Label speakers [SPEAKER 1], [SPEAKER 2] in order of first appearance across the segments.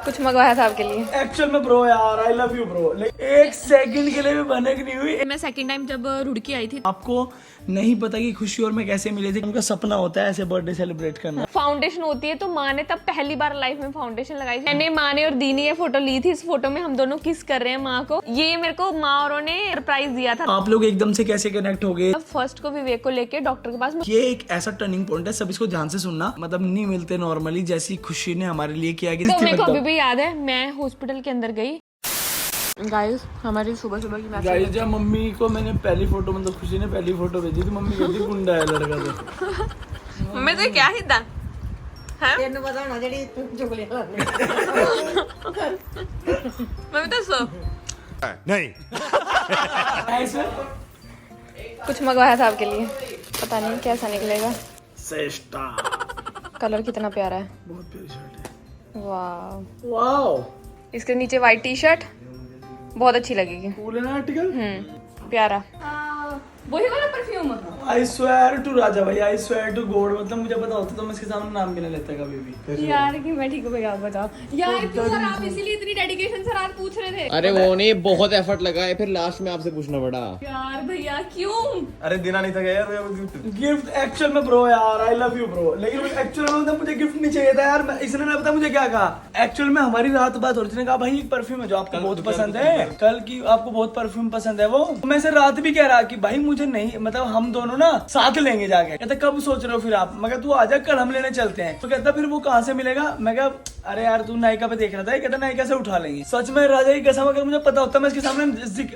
[SPEAKER 1] कुछ मंगवाया था आपके लिए।
[SPEAKER 2] एक्चुअल में ब्रो यार आई लव यू ब्रो, एक सेकंड के लिए भी बनक नहीं हुई।
[SPEAKER 1] मैं सेकंड टाइम जब रुड़की आई थी,
[SPEAKER 2] आपको नहीं पता कि खुशी और मैं कैसे मिले थे। उनका सपना होता है ऐसे बर्थडे सेलिब्रेट करना।
[SPEAKER 1] फाउंडेशन होती है तो माँ ने तब पहली बार लाइफ में फाउंडेशन लगाई। मैंने माँ ने और दी ने ये फोटो ली थी। इस फोटो में हम दोनों किस कर रहे हैं माँ को। ये मेरे को माँ औरों ने सरप्राइज दिया था।
[SPEAKER 2] आप लोग एकदम से कैसे कनेक्ट हो गए?
[SPEAKER 1] फर्स्ट को विवेक को लेके डॉक्टर के पास।
[SPEAKER 2] ये एक ऐसा टर्निंग पॉइंट है, सब इसको ध्यान से सुनना। मतलब नहीं मिलते नॉर्मली, जैसी खुशी ने हमारे लिए किया कि
[SPEAKER 1] तो मेरे को अभी भी याद है, मैं हॉस्पिटल के अंदर गई। गाइस हमारी सुबह सुबह की
[SPEAKER 2] गाइस जब मम्मी को मैंने पहली फोटो, मतलब खुशी ने पहली फोटो भेजी थी, मम्मी कहती गुंडा है लड़का। तो
[SPEAKER 1] मैं तो क्या हिद्दा
[SPEAKER 3] तेन पता होना जेडी चुगलियां करनी
[SPEAKER 1] मैं तो सो
[SPEAKER 4] नहीं
[SPEAKER 2] ऐसे
[SPEAKER 1] कुछ मंगवाया था आपके लिए, पता नहीं कैसा निकलेगा।
[SPEAKER 2] सेस्टा
[SPEAKER 1] कलर कितना प्यारा है,
[SPEAKER 2] बहुत प्यारी शर्ट है।
[SPEAKER 1] वाह।
[SPEAKER 2] वाओ,
[SPEAKER 1] इसके नीचे व्हाइट टी शर्ट बहुत अच्छी लगेगी।
[SPEAKER 2] कूल है ना आर्टिकल।
[SPEAKER 1] प्यारा। वही वाला परफ्यूम।
[SPEAKER 2] आई स्वेयर टू राजा भाई, आई स्वेयर टू गॉड, मतलब मुझे पता होता तो मैं इसके सामने नाम भी नहीं लेता कभी भी।
[SPEAKER 1] यार कि मैं ठीक हूँ भैया, आप बताओ यार क्यों सर आप इसीलिए इतनी डेडिकेशन सर आप पूछ रहे थे।
[SPEAKER 5] अरे वो नहीं, बहुत एफर्ट लगाए, फिर लास्ट में आपसे पूछना पड़ा।
[SPEAKER 1] यार भैया क्यों?
[SPEAKER 4] अरे देना नहीं था क्या यार
[SPEAKER 2] गिफ्ट एक्चुअल में ब्रो यार आई लव यू ब्रो, लेकिन एक्चुअल में मतलब मुझे गिफ्ट नहीं चाहिए था यार। इसने ना पता मुझे क्या कहा, एक्चुअल में हमारी रात बात हो रही थी। कहा भाई एक परफ्यूम है जो आपको बहुत पसंद है, कल की आपको बहुत परफ्यूम पसंद है वो। मैं से रात भी कह रहा कि भाई मुझे नहीं, मतलब हम दोनों ना साथ लेंगे जाके। कहता कब सोच रहे हो फिर आप? मैं तू आजा कल हम लेने चलते हैं। तो कहता फिर वो कहाँ से मिलेगा? मैं कहा अरे यार तू नायका पे देख रहा था। कहता नायका से उठा लेंगे। सच में राजा की कसम, अगर मुझे पता होता मैं इसके सामने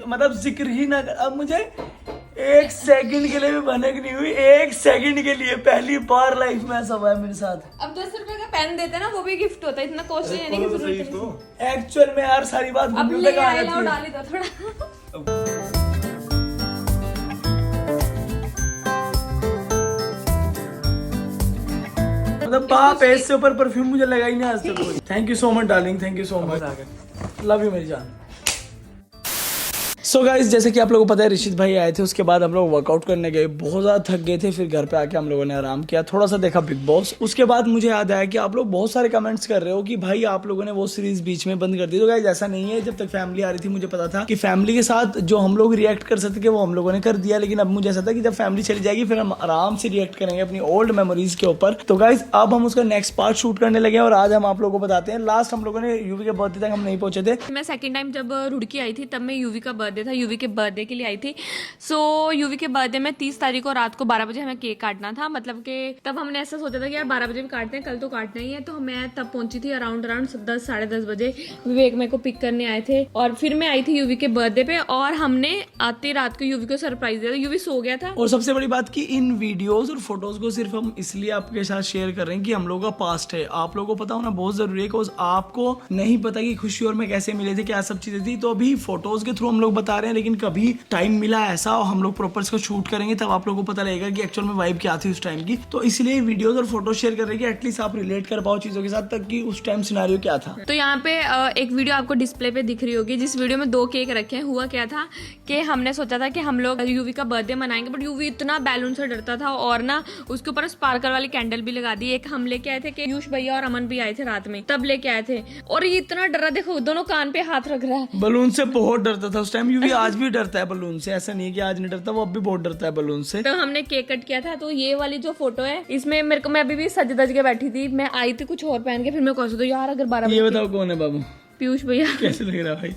[SPEAKER 2] मतलब जिक्र ही ना कर। अब मुझे एक सेकंड के लिए भी भनक नहीं हुई, एक सेकंड के लिए। पहली बार लाइफ में ऐसा हुआ है मेरे साथ।
[SPEAKER 1] अब 10 रुपए का पेन देते ना, वो भी गिफ्ट होता है, इतना कॉस्टली है नहीं कि
[SPEAKER 2] एक्चुअल में यार सारी बात
[SPEAKER 1] अब
[SPEAKER 2] घूमने
[SPEAKER 1] ले
[SPEAKER 2] का आ
[SPEAKER 1] आए
[SPEAKER 2] जाती
[SPEAKER 1] लाओ
[SPEAKER 2] है।
[SPEAKER 1] डाली दो थोड़ा।
[SPEAKER 2] मतलब बाप है, इससे ऊपर परफ्यूम मुझे लगा ही नहीं आज तक। Thank you so much darling, thank you so much, love you मेरी जान। सो गाइस जैसे कि आप लोगों को पता है ऋषित भाई आए थे, उसके बाद हम लोग वर्कआउट करने गए, बहुत ज़्यादा थक गए थे। फिर घर पे आके हम लोगों ने आराम किया, थोड़ा सा देखा बिग बॉस। उसके बाद मुझे याद आया कि आप लोग बहुत सारे कमेंट्स कर रहे हो कि भाई आप लोगों ने वो सीरीज बीच में बंद कर दी। तो गाइस ऐसा नहीं है, जब तक फैमिली आ रही थी मुझे पता था कि फैमिली के साथ जो हम लोग रिएक्ट कर सकते वो हम लोगों ने कर दिया। लेकिन अब मुझे ऐसा था कि जब फैमिली चली जाएगी फिर हम आराम से रिएक्ट करेंगे अपनी ओल्ड मेमोरीज के ऊपर। तो गाइस अब हम उसका नेक्स्ट पार्ट शूट करने लगे और आज हम आप लोगों को बताते हैं। लास्ट हम लोगों ने यूवी के बर्थडे तक हम नहीं पहुंचे थे।
[SPEAKER 1] मैं सेकंड टाइम जब रुड़की आई थी तब मैं यूवी का बर्थडे था, यूवी के बर्थडे के लिए आई थी। सो यूवी के बर्थडे में 30 तारीख को रात को 12 बजे हमें केक काटना था। मतलब कि तब हमने ऐसा सोचा था कि यार 12 बजे भी काटते हैं, कल तो काटना ही है। तो मैं तब पहुंची थी अराउंड 10 साढ़े 10 बजे। विवेक मेरे को पिक करने आए थे और फिर मैं आई थी यूवी के बर्थडे पे और हमने आती रात को यूवी को सरप्राइज दिया था। यूवी सो गया था।
[SPEAKER 2] और सबसे बड़ी बात कि इन वीडियोस और फोटोज को सिर्फ हम इसलिए आपके साथ शेयर कर रहे हैं कि हम लोगों का पास्ट है, आप लोगों को पता होना बहुत जरूरी है। बिकॉज आपको नहीं पता कि खुशी और मैं कैसे मिले थे, क्या सब चीजें थी। तो अभी फोटोज के थ्रू हम लोग बता रहे हैं, लेकिन कभी टाइम मिला ऐसा और हम लोग प्रॉपर इसको शूट करेंगे तब आप लोगों को पता लगेगा कि एक्चुअल में वाइब क्या थी उस टाइम की। तो इसलिए वीडियोस और फोटो शेयर कर रहे हैं कि एटलीस्ट आप रिलेट कर पाओ चीजों के साथ, तक कि उस टाइम सिनेरियो क्या था।
[SPEAKER 1] तो यहाँ पे एक वीडियो आपको डिस्प्ले पे दिख रही होगी, जिस वीडियो में 2 केक रखे हैं। हुआ क्या था कि हमने सोचा था कि हम लोग यूवी का बर्थडे मनाएंगे, बट यूवी इतना बैलून से डरता था और ना उसके ऊपर स्पार्कल वाली कैंडल भी लगा दी। एक हम लेके आए थे कि यूश भैया और अमन भी आए थे रात में, तब लेके आए थे। और ये इतना डरा, देखो दोनों कान पे हाथ रख रहा है।
[SPEAKER 2] बलून से बहुत डरता था उस टाइम। यूवी आज भी डरता है बलून से, ऐसा नहीं है कि आज नहीं डरता, वो अब भी बहुत डरता है बलून से।
[SPEAKER 1] तो हमने केक कट किया था। तो ये वाली जो फोटो है इसमें मेरे को, मैं अभी भी सज धज के बैठी थी। मैं आई थी कुछ और पहन के, फिर मैं कह सकती हूँ यार अगर 12
[SPEAKER 2] ये बताओ कौन है बाबू?
[SPEAKER 1] पीयूष भैया।
[SPEAKER 2] कैसे लग रहा है भाई?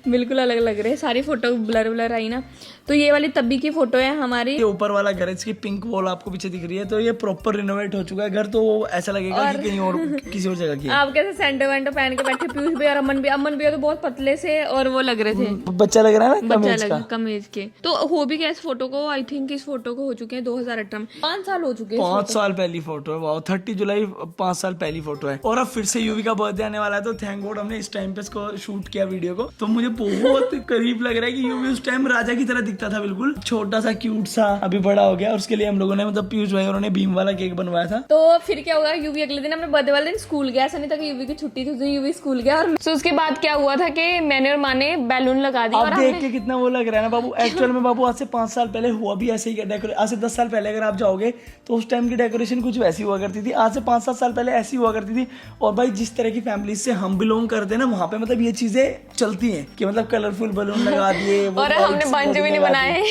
[SPEAKER 1] बिल्कुल अलग लग रहे हैं, सारी फोटो ब्लर ब्लर आई ना। तो ये वाली तभी की फोटो है हमारी।
[SPEAKER 2] ये ऊपर वाला घर, इसकी पिंक वॉल आपको पीछे दिख रही है, तो ये प्रॉपर रिनोवेट हो चुका है घर। तो ऐसा लगेगा कि कहीं और किसी और जगह की है।
[SPEAKER 1] आप कैसे सैंडो वैंडो पहन के बैठे, पीयूष भैया और अमन भैया तो बहुत पतले से और वो लग रहे थे,
[SPEAKER 2] बच्चा लग रहा है ना,
[SPEAKER 1] बच्चा लगा कम एज के। तो हो भी गया इस फोटो को, आई थिंक इस फोटो को हो चुके हैं 2018 में 5 साल हो चुके हैं।
[SPEAKER 2] 5 साल पहली फोटो है। वाह, 30 जुलाई 5 साल पहली फोटो है। और अब फिर से यूवी का बर्थडे आने वाला है, तो थैंक गॉड हमने इस टाइम टाइम पे इसको शूट किया वीडियो को, तो मुझे बहुत करीब लग रहा है कि यूवी उस टाइम राजा की तरह दिखता था, बिल्कुल छोटा सा क्यूट सा, अभी बड़ा हो गया। और उसके लिए हम लोगों ने मतलब पीयूष भाई उन्होंने भीम वाला केक बनवाया था।
[SPEAKER 1] तो फिर क्या हुआ, यूवी अगले दिन अपने बर्थडे वाले दिन स्कूल गया, ऐसा नहीं था कि यूवी की छुट्टी थी, उस दिन यूवी स्कूल गया। और so उसके बाद क्या हुआ था कि मैंने और माँ ने बैलून लगा दिया।
[SPEAKER 2] आप
[SPEAKER 1] और
[SPEAKER 2] देख के कितना वो लग रहा है ना बाबू, एक्चुअल में बाबू आज से 5 साल पहले हुआ भी ऐसे ही डेकोरेशन। आज से 10 साल पहले अगर आप जाओगे तो उस टाइम की डेकोरेशन कुछ वैसी हुआ करती थी, आज से 5-7 साल पहले ऐसी हुआ करती थी। और भाई जिस तरह की फैमिली से हम बिलोंग करते हैं ना, वहाँ पे मतलब ये चीजें चलती हैं कि मतलब कलरफुल बलून लगा दिए,
[SPEAKER 1] और हमने बंच भी नहीं बनाए,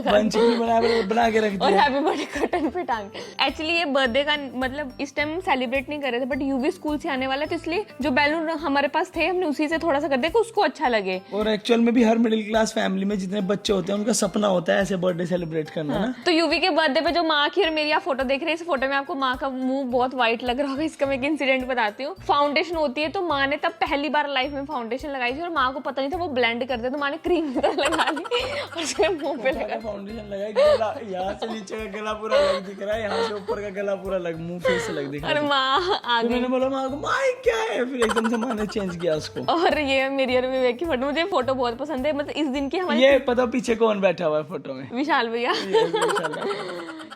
[SPEAKER 2] बंच भी बनाया, बना के रख
[SPEAKER 1] और
[SPEAKER 2] दिया।
[SPEAKER 1] हैप्पी बर्थडे कर्टन पे टांग। एक्चुअली ये बर्थडे का मतलब इस टाइम सेलिब्रेट नहीं कर रहे थे, बट यूवी स्कूल से आने वाला, तो इसलिए जो बैलून हमारे पास थे हमने उसी से थोड़ा सा कर दिया कि उसको अच्छा लगे।
[SPEAKER 2] और एक्चुअल में भी हर मिडिल क्लास फैमिली में जितने बच्चे होते हैं उनका सपना होता है ऐसे बर्थडे सेलिब्रेट करना ना।
[SPEAKER 1] तो यूवी के बर्थडे पे जो माँ की और मेरी आप फोटो देख रहे हैं, इस फोटो में आपको माँ का मुंह बहुत व्हाइट लग रहा होगा। इसका मैं एक इंसिडेंट बताती हूँ। फाउंडेशन होती है तो माँ ने तब पहली बार लाइफ में फाउंडेशन लगाई थी और माँ को पता नहीं था वो ब्लेंड करते, तो माँ ने क्रीम लगा ली और उसके मुंह पे लगा।
[SPEAKER 2] फाउंडेशन लगाई, गला यहाँ से नीचे का गला पूरा अलग दिख रहा है, यहाँ से ऊपर का गला पूरा अलग, मुंह फेस अलग दिख रहा
[SPEAKER 1] और
[SPEAKER 2] है।
[SPEAKER 1] माँ आ
[SPEAKER 2] तो
[SPEAKER 1] गई।
[SPEAKER 2] मैंने बोला माँ को, माँ ये क्या है, फिर एकदम से माँ ने चेंज किया उसको।
[SPEAKER 1] और ये मेरी और विवेक की फोटो, मुझे फोटो बहुत पसंद है। मतलब इस दिन की हमारी
[SPEAKER 2] ये पता पीछे कौन बैठा हुआ है फोटो में?
[SPEAKER 1] विशाल भैया।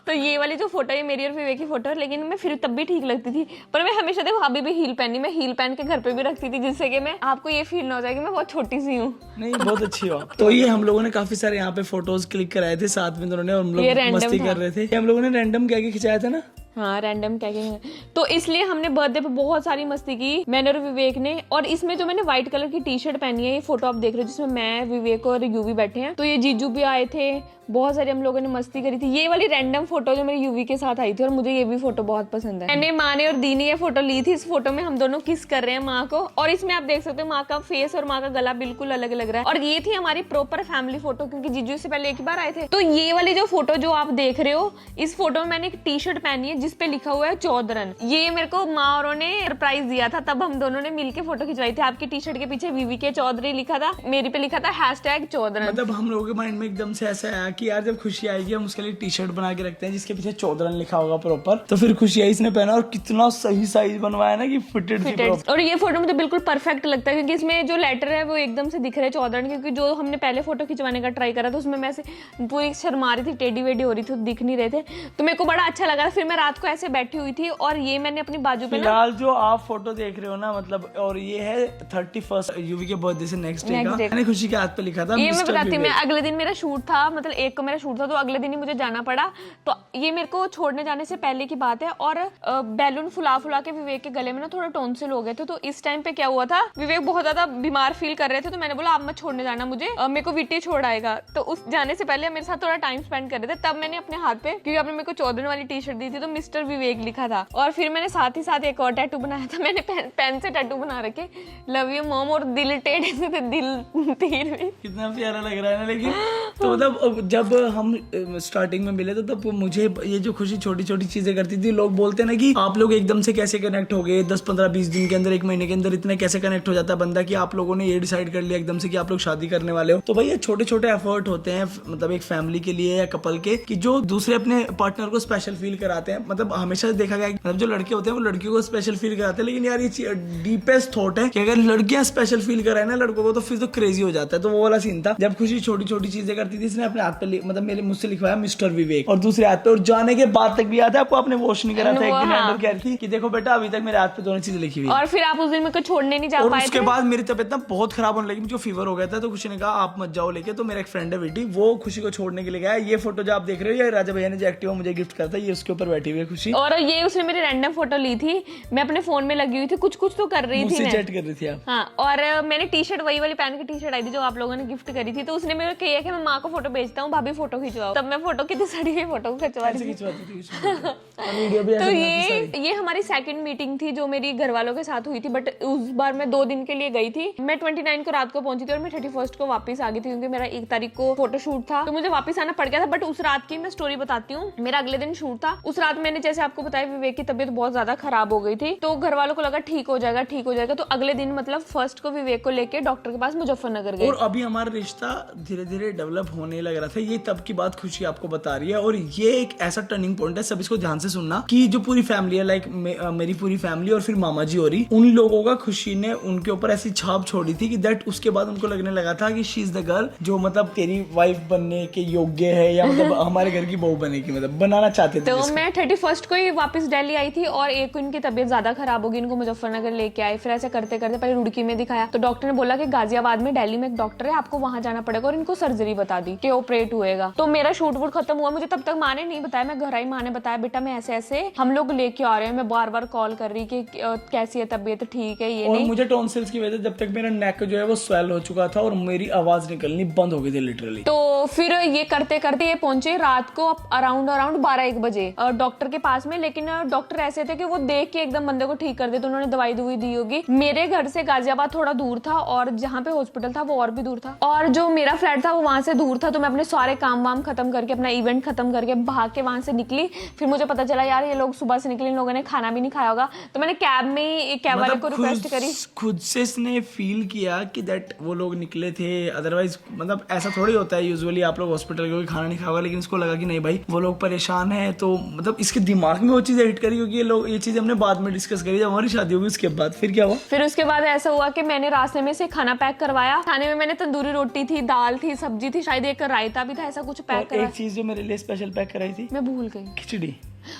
[SPEAKER 1] तो ये वाली जो फोटो है मेरी और विवेक की फोटो है, लेकिन मैं फिर तब भी ठीक लगती थी। पर मैं हमेशा देखो अभी भी हील पहनी, मैं हील पहन के घर पे भी रखती थी, जिससे कि मैं आपको ये फील ना हो जाए कि मैं बहुत छोटी सी हूँ।
[SPEAKER 2] नहीं बहुत अच्छी हो। तो ये हम लोगों ने काफी सारे यहाँ पे फोटोज क्लिक कराए थे साथ में दोनों ने, और हम
[SPEAKER 1] ये
[SPEAKER 2] लोग
[SPEAKER 1] random
[SPEAKER 2] मस्ती
[SPEAKER 1] था।
[SPEAKER 2] कर रहे थे। ये हम लोगों ने रैंडम क्या खिंचाया था ना।
[SPEAKER 1] हाँ रैंडम टैगिंग, तो इसलिए हमने बर्थडे पे बहुत सारी मस्ती की मैंने और विवेक ने। और इसमें जो मैंने व्हाइट कलर की टी शर्ट पहनी है, ये फोटो आप देख रहे हो जिसमें मैं, विवेक और यूवी बैठे हैं, तो ये जीजू भी आए थे, बहुत सारी हम लोगों ने मस्ती करी थी। ये वाली रैंडम फोटो जो मेरी यूवी के साथ आई थी, और मुझे ये भी फोटो बहुत पसंद है। मैंने, माँ ने और दी ने ये फोटो ली थी। इस फोटो में हम दोनों किस कर रहे हैं माँ को, और इसमें आप देख सकते हो माँ का फेस और माँ का गला बिल्कुल अलग लग रहा है। और ये थी हमारी प्रॉपर फैमिली फोटो, क्योंकि जीजू से पहले एक बार आए थे। तो ये वाली जो फोटो जो आप देख रहे हो, इस फोटो में मैंने एक टी शर्ट पहनी है जिसपे लिखा हुआ है चौधरन। ये मेरे को माँ और ने सरप्राइज दिया था, तब हम दोनों ने मिलके फोटो खिंचवाई थी। आपकी टी शर्ट के पीछे वीवी के चौधरी लिखा था, मेरी पे लिखा था #चौधरन।
[SPEAKER 2] मतलब हम लोगों के माइंड में एकदम से ऐसा आया कि यार जब खुशी आएगी हम उसके लिए टी शर्ट बना के रखते हैं जिसके पीछे चौधरन लिखा होगा प्रॉपर। तो फिर खुशी आई, इसने पहना और कितना सही साइज बनवाया ना कि फिटेड थी proper।
[SPEAKER 1] और ये फोटो मुझे बिल्कुल परफेक्ट लगता है, क्योंकि इसमें जो लेटर है वो एकदम से दिख रहा है चौधरन, क्योंकि जो हमने पहले फोटो खिंचवाने का ट्राई करा था उसमें मैं ऐसे पूरी शर्मा रही थी, टेडी वेडी हो रही थी, दिख नहीं रहे थे। तो मेरे को बड़ा अच्छा लगा। फिर मैं रात को ऐसे बैठी हुई थी और ये मैंने अपनी बाजू पे ना,
[SPEAKER 2] फिलहाल जो आप फोटो देख रहे हो ना, मतलब और ये है 31 यूवी के बर्थडे से नेक्स्ट डे का। मैंने खुशी के हाथ पे लिखा था
[SPEAKER 1] ये मैं
[SPEAKER 2] मिस्टर
[SPEAKER 1] बताती हूँ। मैं
[SPEAKER 2] विवेक।
[SPEAKER 1] अगले दिन मेरा शूट था, मतलब 1 को मेरा शूट था, तो अगले दिन ही मुझे जाना पड़ा। तो ये मेरे को छोड़ने जाने से पहले की बात है। और बैलून फुला फुला के विवेक के गले में ना थोड़ा टॉन्सिल हो गए थे। तो इस टाइम पे क्या हुआ था, विवेक बहुत ज्यादा बीमार फील कर रहे थे, तो मैंने बोला आप मत छोड़ने जाना मुझे, मेरे को वीटी छोड़ आएगा। तो उस जाने से पहले मेरे साथ थोड़ा टाइम स्पेंड कर रहे थे। तब मैंने अपने हाथ पे, क्योंकि आपने मेरे को चौधरन वाली टी शर्ट दी थी, तो मिस्टर विवेक लिखा था। और फिर मैंने साथ ही साथ एक और टैटू बनाया था। मैंने पेन से टैटू बना रखे, लव यू मॉम, और दिल टेढ़े से थे, दिल तीर भी।
[SPEAKER 2] कितना प्यारा लग रहा है ना। लेकिन तो मतलब जब हम स्टार्टिंग में मिले तो तब मुझे ये जो खुशी छोटी छोटी चीजें करती थी, लोग बोलते हैं ना कि आप लोग एकदम से कैसे कनेक्ट हो गए, 10-15-20 दिन के अंदर, 1 महीने के अंदर इतने कैसे कनेक्ट हो जाता है बंदा कि आप लोगों ने ये डिसाइड कर लिया एकदम से कि आप लोग शादी करने वाले हो। तो भाई ये छोटे छोटे एफर्ट होते हैं, मतलब एक फैमिली के लिए या कपल के, कि जो दूसरे अपने पार्टनर को स्पेशल फील कराते हैं। मतलब हमेशा देखा गया मतलब जो लड़के होते हैं वो लड़कियों को स्पेशल फील कराते हैं, लेकिन यार ये डीपेस्ट थॉट है कि अगर लड़कियां स्पेशल फील कराए ना लड़कों को, तो फिर तो क्रेजी हो जाता है। तो वो वाला सीन था जब खुशी छोटी छोटी चीजें करती थी। इसने अपने हाथ पे मतलब मेरे मुझसे लिखवाया मिस्टर विवेक, और दूसरे हाथ पे, और जाने के बाद तक भी याद है आपको, आपने वॉश नहीं करा था एक दिन, एंडर कह रही थी कि देखो बेटा अभी तक मेरे हाथ पे दोनों चीजें लिखी हुई है।
[SPEAKER 1] और फिर आप उस दिन मेरे को छोड़ने नहीं जा
[SPEAKER 2] और
[SPEAKER 1] पाए
[SPEAKER 2] उसके
[SPEAKER 1] थे।
[SPEAKER 2] बाद मेरी तबीयत ना बहुत खराब होने लगी, मुझे फीवर हो गया था। तो खुशी ने कहा आप मत जाओ लेके, तो मेरा एक फ्रेंड है बेटी, वो खुशी को छोड़ने के लिए गया। ये फोटो जो आप देख रहे हो, ये राजा भैया ने जो एक्टिवा मुझे गिफ्ट करा था, ये उसके ऊपर बैठी हुई है खुशी।
[SPEAKER 1] और ये उसने मेरी रैंडम फोटो ली थी, मैं अपने फोन में लगी हुई थी, कुछ कुछ तो कर रही थी मैं।
[SPEAKER 2] चैट कर रही थी आप।
[SPEAKER 1] हाँ, और मैंने टी शर्ट वही वाली पहन के टी शर्ट आई थी जो आप लोगों ने गिफ्ट करी थी। तो उसने मेरे को कहा कि मैं माँ को फोटो भेजता हूँ, भाभी फोटो खिंचवाओ। तब मैं फोटो कितनी सड़ी हुई फोटो खिंचवा रही थी।
[SPEAKER 2] वीडियो भी
[SPEAKER 1] तो ये हमारी सेकंड मीटिंग थी जो मेरी घर वालों के साथ हुई थी। बट उस बार मैं 2 दिन के लिए गई थी। मैं 29 को रात को पहुंची थी और मैं 31 को वापस आ गई थी, क्योंकि मेरा 1 तारीख को फोटो शूट था, तो मुझे वापस आना पड़ गया था। बट उस रात की मैं स्टोरी बताती हूँ। मेरा अगले दिन शूट था। उस रात मैंने जैसे आपको बताया विवेक की तबीयत बहुत ज्यादा खराब हो गई थी, तो घर वालों को लगा ठीक हो जाएगा, ठीक हो जाएगा। तो अगले दिन मतलब 1 को विवेक को लेके डॉक्टर के पास मुजफ्फरनगर गए।
[SPEAKER 2] और अभी हमारा रिश्ता धीरे धीरे डेवलप मतलब होने लग रहा था, ये तब की बात खुशी आपको बता रही है। और ये एक ऐसा टर्निंग पॉइंट है, सब इसको ध्यान से सुनना, कि जो पूरी फैमिली है, लाइक मेरी पूरी फैमिली और फिर मामा जी हो रही, उन लोगों का खुशी ने उनके ऊपर ऐसी छाप छोड़ी थी कि दैट उसके बाद उनको लगने लगा था कि शी इज द गर्ल जो मतलब तेरी वाइफ बनने के योग्य है, या मतलब हमारे घर की बहू बने की, मतलब बनाना चाहते थे
[SPEAKER 1] तो
[SPEAKER 2] जिसको।
[SPEAKER 1] मैं 31 को ही वापस दिल्ली आई थी और एक को इनकी तबीयत ज्यादा खराब होगी, इनको मुजफ्फरनगर लेके आए। फिर ऐसे करते करते पहले रुड़की में दिखाया, तो डॉक्टर ने बोला कि गाजियाबाद में दिल्ली में एक डॉक्टर है, आपको वहां जाना पड़ेगा, और इनको सर्जरी बता दी कि ऑपरेट हुएगा। तो मेरा शूट वूट खत्म हुआ, मुझे तब तक माँ ने नहीं बताया, मैं घर आई, माँ ने बताया बेटा मैं ऐसे ऐसे हम लोग लेके आ रहे हैं। मैं बार बार कॉल कर रही कि कैसी है तबीयत, ठीक है ये
[SPEAKER 2] और
[SPEAKER 1] नहीं।
[SPEAKER 2] मुझे टॉन्सिल्स की वजह से जब तक मेरा नेक जो है वो स्वेल हो चुका था और मेरी आवाज निकलनी बंद हो गई थी लिटरली।
[SPEAKER 1] तो फिर ये करते करते ये पहुंचे रात को अराउंड 12-1 बजे डॉक्टर के पास में। लेकिन डॉक्टर ऐसे थे कि वो देख के एकदम बंदे को ठीक कर दे, तो उन्होंने दवाई दुवाई दी होगी। मेरे घर से गाजियाबाद थोड़ा दूर था और जहाँ पे हॉस्पिटल था वो और भी दूर था, और जो मेरा फ्लैट था वो वहां से दूर था। तो मैं अपने सारे काम वाम खत्म करके, अपना इवेंट खत्म करके भाग के वहां से निकली। फिर मुझे पता चला यार ये लोग सुबह से निकले, इन लोगों ने खाना भी नहीं खाया होगा। तो मैंने कैब में कैब वाले को रिक्वेस्ट करी,
[SPEAKER 2] खुद से इसने फील किया कि दैट वो लोग निकले थे। अदरवाइज मतलब ऐसा थोड़ी होता है, यूजुअली आप लोग हॉस्पिटल के खाना नहीं खाओगे, लेकिन इसको लगा कि नहीं भाई वो लोग परेशान है। तो मतलब इसके दिमाग में वो चीज़ हिट करी, क्योंकि ये चीज़ हमने बाद में डिस्कस करी जब हमारी शादी होगी। उसके बाद फिर क्या हुआ?
[SPEAKER 1] फिर उसके बाद ऐसा हुआ कि मैंने रास्ते में से खाना पैक करवाया। खाने में मैंने तंदूरी रोटी थी, दाल थी, सब्जी थी, शायद एक रायता भी था, ऐसा कुछ पैक
[SPEAKER 2] और
[SPEAKER 1] करवाया।
[SPEAKER 2] एक चीज़ जो मेरे लिए स्पेशल पैक कराई थी,
[SPEAKER 1] मैं भूल गई।
[SPEAKER 2] खिचड़ी।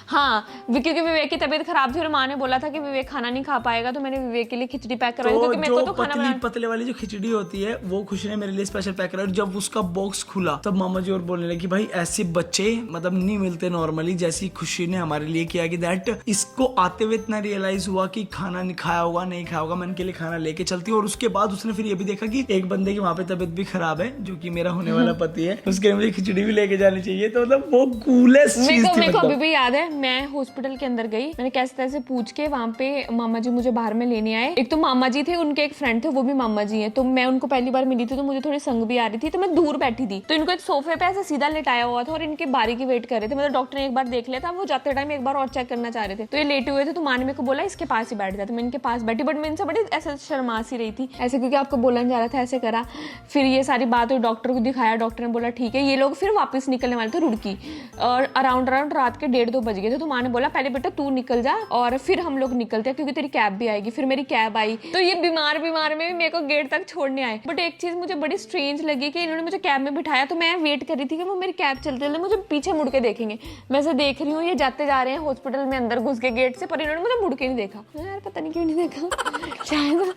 [SPEAKER 1] हाँ, क्योंकि विवेक की तबीयत खराब थी और माँ ने बोला था कि विवेक खाना नहीं खा पाएगा, तो मैंने विवेक के लिए खिचड़ी पैक करवाई,
[SPEAKER 2] तो
[SPEAKER 1] क्योंकि मेरे को
[SPEAKER 2] जो
[SPEAKER 1] तो खाना
[SPEAKER 2] पतले वाली जो खिचड़ी होती है वो खुशी ने मेरे लिए स्पेशल पैक कराई। जब उसका बॉक्स खुला तब मामा जी और बोलने लगे कि भाई ऐसे बच्चे मतलब नहीं मिलते नॉर्मली, जैसी खुशी ने हमारे लिए किया कि दैट इसको आते हुए इतना रियलाइज हुआ कि खाना नहीं खाया होगा, नहीं खाया होगा, मैं इनके लिए खाना लेके चलती हूँ। और उसके बाद उसने फिर ये भी देखा कि एक बंदे की वहाँ पे तबीयत भी खराब है, जो कि मेरा होने वाला पति है, उसके लिए मुझे खिचड़ी भी लेके जानी चाहिए। तो मतलब वो कूलेस्ट चीज थी।
[SPEAKER 1] मेरे को अभी भी याद है, मैं हॉस्पिटल के अंदर गई, मैंने कैसे तैसे पूछ के वहाँ पे मामा जी मुझे बाहर में लेने आए। एक तो मामा जी थे, उनके एक फ्रेंड थे, वो भी मामा जी हैं। तो मैं उनको पहली बार मिली थी, तो मुझे थोड़ी संग भी आ रही थी, तो मैं दूर बैठी थी। तो इनको एक सोफे पे ऐसे सीधा लेटाया हुआ था और इनके बारी की वेट कर रहे थे। मतलब डॉक्टर ने एक बार देख लिया था, वो जाते टाइम एक बार और चेक करना चाह रहे थे। तो ये लेटे हुए थे, तो माँ ने मेरे को बोला इसके पास ही बैठ जा। तो मैं इनके पास बैठी, बट मैं इनसे बड़ी ऐसे शर्मा सी रही थी, ऐसे क्योंकि आपको बोलने जा रहा था, ऐसे करा। फिर ये सारी बात हुई, डॉक्टर को दिखाया, डॉक्टर ने बोला ठीक है। ये लोग फिर वापस निकलने वाले थे रुड़की, और अराउंड रात के 1:30-2 बज गए थे। तो माँ ने बोला पहले बेटा तू निकल जा और फिर हम लोग निकलते हैं, क्योंकि तेरी कैब भी आएगी। फिर मेरी कैब आई, तो ये बीमार में भी मेरे को गेट तक छोड़ने आए। बट एक चीज मुझे बड़ी स्ट्रेंज लगी कि इन्होंने मुझे कैब में बिठाया, तो मैं वेट कर रही थी कि वो मेरी कैब चलते चलते मुझे पीछे मुड़ के देखेंगे। मैं ऐसे देख रही हूँ, ये जाते जा रहे हैं हॉस्पिटल में अंदर घुस के गेट से, पर इन्होंने मुझे मुड़ के नहीं देखा। यार पता नहीं क्यों नहीं देखा, शायद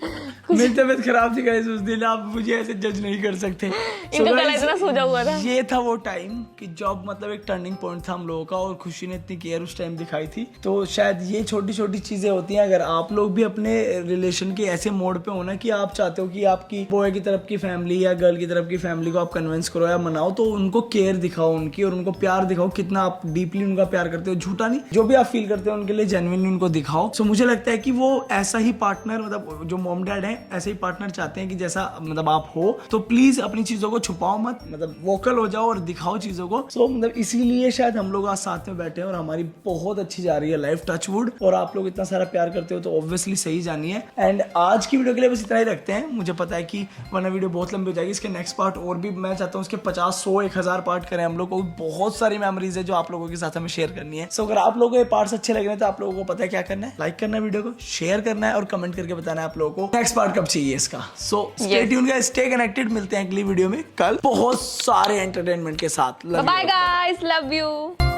[SPEAKER 2] मेरी तबीयत खराब थी गाइस उस दिन, आप मुझे ऐसे जज नहीं कर सकते।
[SPEAKER 1] इनका गला इतना सूजा हुआ था।
[SPEAKER 2] ये था वो टाइम कि जब मतलब एक टर्निंग पॉइंट था हम लोगों का, और खुशी ने इतनी केयर उस टाइम दिखाई थी। तो शायद ये छोटी छोटी चीजें होती हैं। अगर आप लोग भी अपने रिलेशन के ऐसे मोड पे हो ना कि आप चाहते हो कि आपकी बॉय की तरफ की फैमिली या गर्ल की तरफ की फैमिली को आप कन्विंस करो या मनाओ, तो उनको केयर दिखाओ उनकी, और उनको प्यार दिखाओ, कितना आप डीपली उनका प्यार करते हो, झूठा नहीं, जो भी आप फील करते हो उनके लिए जेन्युइनली उनको दिखाओ। सो मुझे लगता है कि वो ऐसा ही पार्टनर, मतलब जो मॉम डैड है ऐसे ही पार्टनर चाहते हैं कि जैसा मतलब आप हो। तो प्लीज अपनी चीजों को छुपाओ मत, मतलब वोकल हो जाओ और दिखाओ चीजों को। सो मतलब इसीलिए शायद हम लोग आज साथ में बैठे हैं और हमारी बहुत अच्छी जा रही है लाइफ, टच वुड। और आप लोग इतना सारा प्यार करते हो तो ऑब्वियसली सही जानिए। एंड आज की वीडियो के लिए बस इतना ही रखते हैं। मुझे पता है कि वरना वीडियो बहुत लंबी हो जाएगी। इसके नेक्स्ट पार्ट और भी मैं चाहता हूँ, उसके 50, 100, 1000 पार्ट करें हम लोग को। बहुत सारी मेमोरीज है जो आप लोगों के साथ हमें शेयर करनी है। सो अगर आप लोगों को ये पार्ट्स अच्छे लग रहे हैं तो आप लोगों को पता है क्या करना है, लाइक करना है वीडियो को, शेयर करना है और कमेंट करके बताना है आप लोगों को नेक्स्ट पार्ट कब चाहिए इसका। So stay tuned guys, stay connected. मिलते हैं अगली वीडियो में कल बहुत सारे एंटरटेनमेंट के साथ।
[SPEAKER 1] Bye guys, love you.